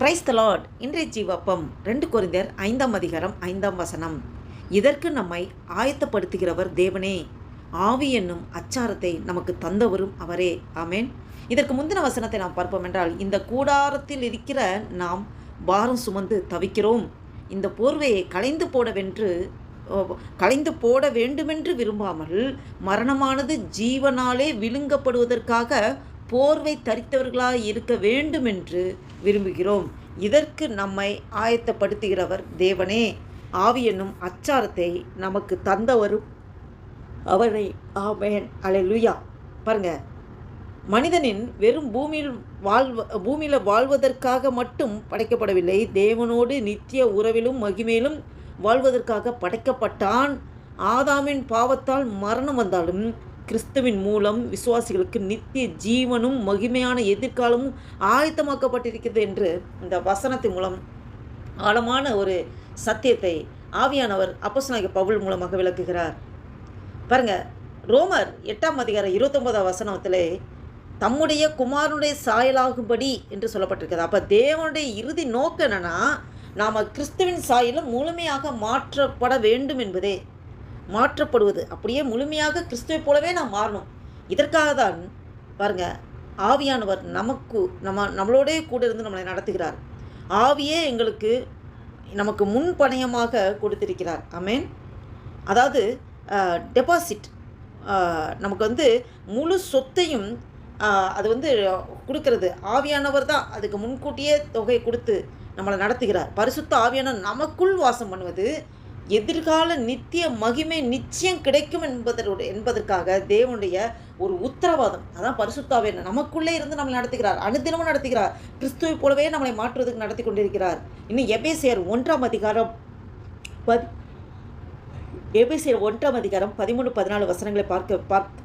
Price the Lord. இன்றைய ஜீவப்பம் 2 கொரிந்தியர் 5ஆம் அதிகாரம் 5ஆம் வசனம். இதற்கு நம்மை ஆயத்தப்படுத்துகிறவர் தேவனே, ஆவி என்னும் அச்சாரத்தை நமக்கு தந்தவரும் அவரே. ஆமேன். இதற்கு முந்தின வசனத்தை நாம் பார்ப்போம் என்றால், இந்த கூடாரத்தில் இருக்கிற நாம் பாரம் சுமந்து தவிக்கிறோம், இந்த போர்வையை களைந்து போட வேண்டுமென்று விரும்பாமல் மரணமானது ஜீவனாலே விழுங்கப்படுவதற்காக போர்வை தரித்தவர்களாக இருக்க வேண்டுமென்று விரும்புகிறோம். இதற்கு நம்மை ஆயத்தப்படுத்துகிறவர் தேவனே, ஆவி என்னும் அச்சாரத்தை நமக்கு தந்தவரும் அவரை. ஆமென். அல்லேலூயா. பாருங்க, மனிதனின் வெறும் பூமியில் வாழ்வதற்காக மட்டும் படைக்கப்படவில்லை, தேவனோடு நித்திய உறவிலும் மகிமையிலும் வாழ்வதற்காக படைக்கப்பட்டான். ஆதாமின் பாவத்தால் மரணம் வந்தாலும் கிறிஸ்துவின் மூலம் விசுவாசிகளுக்கு நித்திய ஜீவனும் மகிமையான எதிர்காலமும் ஆயத்தமாக்கப்பட்டிருக்கிறது என்று இந்த வசனத்தின் மூலம் ஆழமான ஒரு சத்தியத்தை ஆவியானவர் அப்போஸ்தலனாகிய பவுல் மூலமாக விளக்குகிறார். பாருங்க, ரோமர் 8ஆம் அதிகாரம் 29ஆம் வசனத்திலே தம்முடைய குமாரனுடைய சாயலாகும்படி என்று சொல்லப்பட்டிருக்கிறது. அப்போ தேவனுடைய இறுதி நோக்கம் என்னன்னா, நாம் கிறிஸ்துவின் சாயலும் முழுமையாக மாற்றப்பட வேண்டும் என்பதே. மாற்றப்படுவது, அப்படியே முழுமையாக கிறிஸ்துவை போலவே நாம் மாறணும். இதற்காக தான் பாருங்க, ஆவியானவர் நம்மளோடே கூட இருந்து நம்மளை நடத்துகிறார். ஆவியே நமக்கு முன்பணயமாக கொடுத்திருக்கிறார். ஆமேன். அதாவது டெபாசிட், நமக்கு முழு சொத்தையும் அது கொடுக்கறது ஆவியானவர் தான். அதுக்கு முன்கூட்டியே தொகை கொடுத்து நம்மளை நடத்துகிறார். பரிசுத்த ஆவியானவர் நமக்குள் வாசம் பண்ணுவது எதிர்கால நித்திய மகிமை நிச்சயம் கிடைக்கும் என்பதற்காக தேவனுடைய ஒரு உத்தரவாதம். அதான் பரிசுத்த ஆவியானவர் நமக்குள்ளே இருந்து நம்மளை நடத்துகிறார், அனுதினமும் நடத்துகிறார். கிறிஸ்துவை போலவே நம்மளை மாற்றுவதற்கு நடத்தி கொண்டிருக்கிறார். இன்னும் எபேசியர் 1ஆம் அதிகாரம் 13-14 வசனங்களை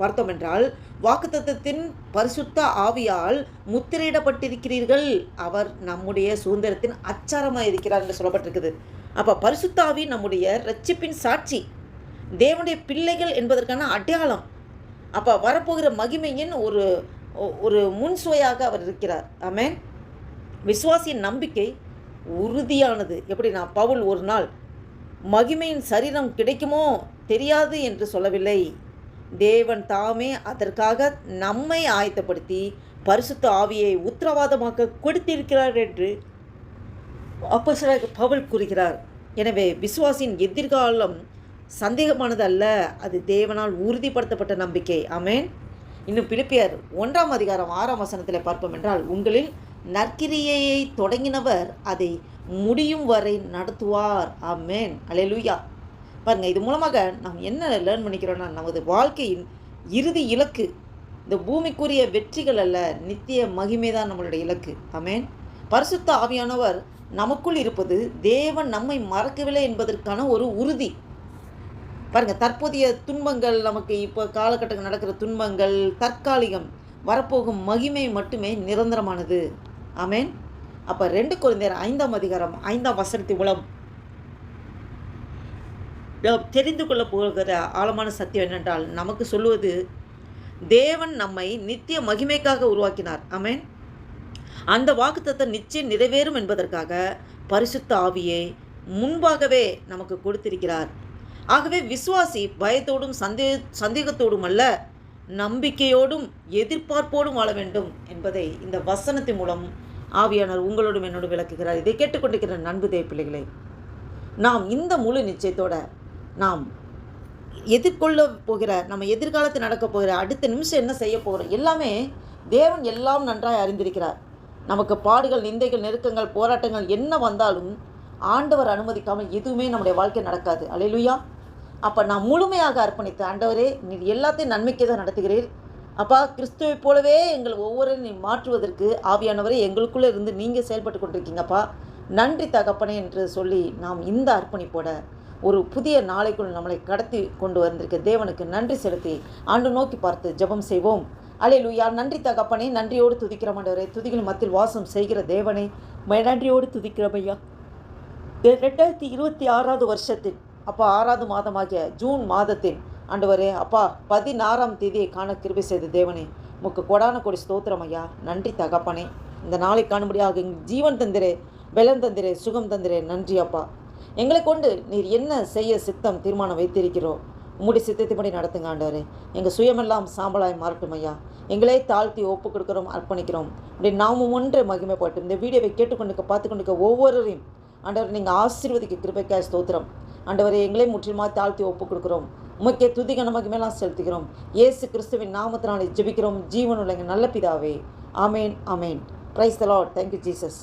பார்த்தோம் என்றால், வாக்குத்தத்தத்தின் பரிசுத்த ஆவியால் முத்திரையிடப்பட்டிருக்கிறீர்கள், அவர் நம்முடைய சுதந்திரத்தின் அச்சாரமாக இருக்கிறார் என்று சொல்லப்பட்டிருக்குது. அப்போ பரிசுத்த ஆவி நம்முடைய இரட்சிப்பின் சாட்சி, தேவனுடைய பிள்ளைகள் என்பதற்கான அடையாளம். அப்போ வரப்போகிற மகிமையின் ஒரு முன்சுவையாக அவர் இருக்கிறார். ஆமென். விசுவாசியின் நம்பிக்கை உறுதியானது. எப்படின்னா, பவுல் ஒரு நாள் மகிமையின் சரீரம் கிடைக்குமோ தெரியாது என்று சொல்லவில்லை. தேவன் தாமே அதற்காக நம்மை ஆயத்தப்படுத்தி பரிசுத்த ஆவியை உத்தரவாதமாக கொடுத்திருக்கிறார் என்று அப்போஸ்தலனாகிய பவுல் கூறுகிறார். எனவே விசுவாசியின் எதிர்காலம் சந்தேகமானது அல்ல, அது தேவனால் உறுதிப்படுத்தப்பட்ட நம்பிக்கை. ஆமென். இன்னும் பிலிப்பியர் 1ஆம் அதிகாரம் 6ஆம் வசனத்தில் பார்ப்போம் என்றால், உங்களில் நற்கிரியையை தொடங்கினவர் அதை முடியும் வரை நடத்துவார். ஆமென். அல்லேலூயா. பாருங்கள், இது மூலமாக நாம் என்ன லேர்ன் பண்ணிக்கிறோன்னா, நமது வாழ்க்கையின் இறுதி இலக்கு இந்த பூமிக்குரிய வெற்றிகள் அல்ல, நித்திய மகிமை தான் நம்மளுடைய இலக்கு. ஆமென். பரிசுத்த ஆவியானவர் நமக்குள் இருப்பது தேவன் நம்மை மறக்கவில்லை என்பதற்கான ஒரு உறுதி. பாருங்கள், தற்போதைய துன்பங்கள், நமக்கு இப்போ காலகட்டங்கள் நடக்கிற துன்பங்கள் தற்காலிகம், வரப்போகும் மகிமை மட்டுமே நிரந்தரமானது. ஆமென். அப்போ 2 கொரிந்தியர் 5ஆம் அதிகாரம் 5ஆம் வசனத்தின் மூலம் தெரிந்து கொள்ள போகிற ஆழமான சத்தியம் என்னென்றால், நமக்கு சொல்லுவது தேவன் நம்மை நித்திய மகிமைக்காக உருவாக்கினார். ஆமென். அந்த வாக்குத்தத்தம் நிச்சயம் நிறைவேறும் என்பதற்காக பரிசுத்த ஆவியை முன்பாகவே நமக்கு கொடுத்திருக்கிறார். ஆகவே விசுவாசி பயத்தோடும் சந்தேகத்தோடும் அல்ல, நம்பிக்கையோடும் எதிர்பார்ப்போடும் வாழ வேண்டும் என்பதை இந்த வசனத்தின் மூலம் ஆவியானவர் உங்களோடும் என்னோடு விளக்குகிறார். இதை கேட்டுக்கொண்டிருக்கிற நண்பு தேவ பிள்ளைகளை, நாம் இந்த முழு நிச்சயத்தோட நாம் எதிர்கொள்ள போகிற, நம்ம எதிர்காலத்தில் நடக்க போகிற அடுத்த நிமிஷம் என்ன செய்ய போகிறோம், எல்லாமே தேவன் எல்லாம் நன்றாக அறிந்திருக்கிறார். நமக்கு பாடுகள், நிந்தைகள், நெருக்கங்கள், போராட்டங்கள் என்ன வந்தாலும் ஆண்டவர் அனுமதிக்காமல் எதுவுமே நம்முடைய வாழ்க்கை நடக்காது. அல்லேலூயா. அப்போ நான் முழுமையாக அர்ப்பணித்து, ஆண்டவரே நீ எல்லாத்தையும் நன்மைக்கு தான் நடத்துகிறீர் அப்பா, கிறிஸ்துவை போலவே எங்கள் ஒவ்வொருவரையும் நீ மாற்றுவதற்கு ஆவியானவரை எங்களுக்குள்ளே இருந்து நீங்கள் செயல்பட்டு கொண்டிருக்கீங்கப்பா, நன்றி தகப்பனே என்று சொல்லி நாம் இந்த அர்ப்பணிப்போட ஒரு புதிய நாளைக்குள் நம்மளை கடத்தி கொண்டு வந்திருக்க தேவனுக்கு நன்றி செலுத்தி ஆண்டு நோக்கி பார்த்து ஜெபம் செய்வோம். அல்லேலூயா. நன்றி தகப்பனே, நன்றியோடு துதிக்கிறோம் ஆண்டவரே. துதிகள் மத்தியில் வாசம் செய்கிற தேவனை நன்றியோடு துதிக்கிறோம் ஐயா. 2026 வருஷத்தின் அப்பா 6வது மாதமாகிய ஜூன் மாதத்தின் ஆண்டவரே அப்பா 16ஆம் தேதியை காண கிருபை செய்த தேவனே, உமக்கு கொடான கொடி ஸ்தோத்திரம் ஐயா. நன்றி தகப்பனே. இந்த நாளை காணும்படியாக எங்களுக்கு ஜீவன் தந்திரே, பலம் தந்திரே, சுகம் தந்திரே. நன்றி அப்பா. எங்களை கொண்டு நீர் என்ன செய்ய சித்தம் தீர்மானம் வைத்திருக்கிறோம், உம்முடைய சித்தத்தைப்படி நடத்துங்க ஆண்டவரே. எங்கள் சுயமெல்லாம் சாம்பலாய் மாறட்டும் ஐயா. எங்களே தாழ்த்தி ஒப்பு கொடுக்குறோம், அர்ப்பணிக்கிறோம். அப்படி நாமும் ஒன்று மகிமைப்பட்டு இந்த வீடியோவை கேட்டுக்கொண்டு பார்த்து கொண்டிருக்க ஒவ்வொருவரையும் ஆண்டவர் நீங்கள் ஆசீர்வதிக்க கிருபைக்காய் ஸ்தோத்திரம். ஆண்டவரை எங்களே முற்றிலுமாக தாழ்த்தி ஒப்பு கொடுக்குறோம். உமக்கே துதிகன மகிமையெல்லாம் செலுத்துகிறோம். இயேசு கிறிஸ்துவின் நாமத்தினாலே ஜெபிக்கிறோம் ஜீவனுள்ள எங்கள் நல்ல பிதாவே. ஆமேன், ஆமேன். Praise the Lord. Thank you Jesus.